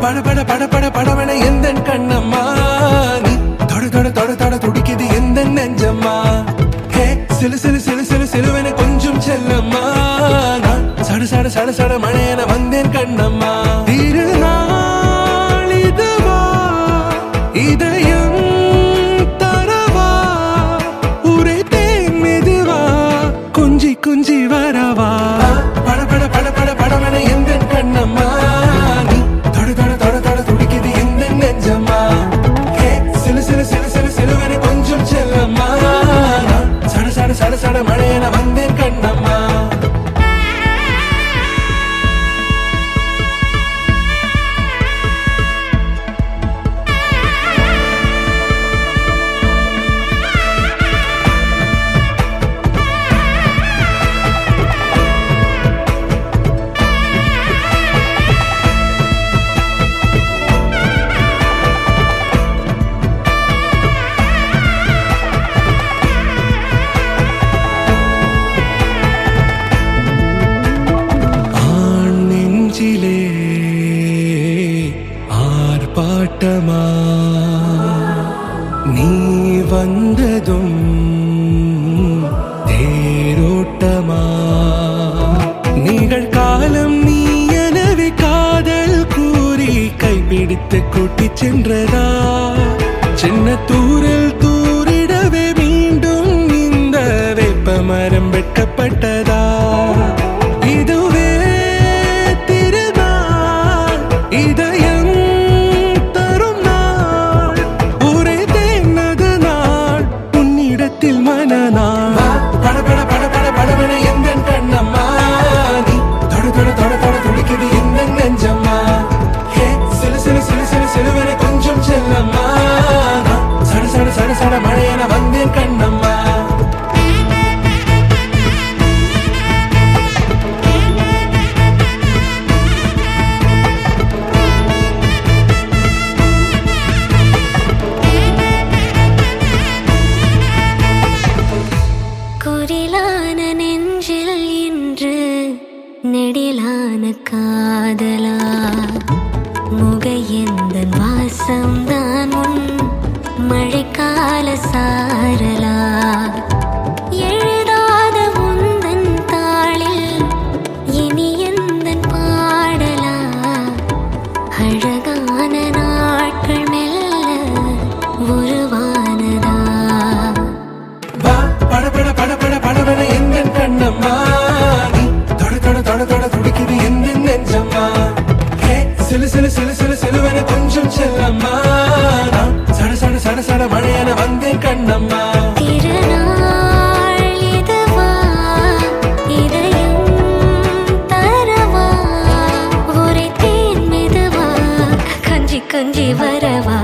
பட பட பட படவன எந்தன் கண்ணம்மா நீ தொட தொட தொட தொட துடிக்குது எந்த நெஞ்சம்மா ஹே சிலு சிலு சிலு சிலு சிலுவன கொஞ்சம் செல்லம்மா நான் சட சட சட சட மழையன வந்தேன் கண்ணம்மா திருநாள் இதுவா இதயம் தரவா உரைத்தேன் மெதுவா குஞ்சி குஞ்சி வரவா பட பட பட பட படவன எந்தன் கண்ணம்மா சட சட மழையன வந்தேன் கண்ணம்மா ஆர்ப்பாட்டமா நீ வந்ததும் தேரோட்டமா நிகழ்காலம் நீ எனவே காதல் கூறி கைப்பிடித்து கூட்டிச் சென்றதா சின்ன தூரல் தூரிடவே மீண்டும் இந்த வேப்ப மரம் வெட்கப்பட்டதா இதுவே திருநாள் இதயம் மனநாள் பட பட பட பட படவன எந்தன் கண்ணம்மா நீ தொட தொட தொட தொட துடிக்குது எந்த நெஞ்சம்மா ஹே சிலு சிலு சிலு சிலு சிலுவன கொஞ்சம் செல்லம்மா சட சட சட சட மழையன வந்தேன் கண்ணம்மா நெடிலான காதலா முகையெந்தன் வாசம்தான் உன் மழைக்கால சாரலா எழுதாத உந்தன் தாளில் இனி எந்தன் பாடலா அழகான நாட்கள் மெல்ல உருவானதா பட பட பட பட படவன எந்தன் கண்ணம்மா தொட தொட துடிக்குது எந்த நெஞ்சம்மா ஹே சிலு சிலு சிலு சிலு சிலுவன கொஞ்சம் செல்லம்மா சட சட சட சட மழையன வந்தேன் கண்ணம்மா திருநாள் இதுவா இதயம் தரவா உரைத்தேன் மெதுவா கஞ்சி கஞ்சி வரவா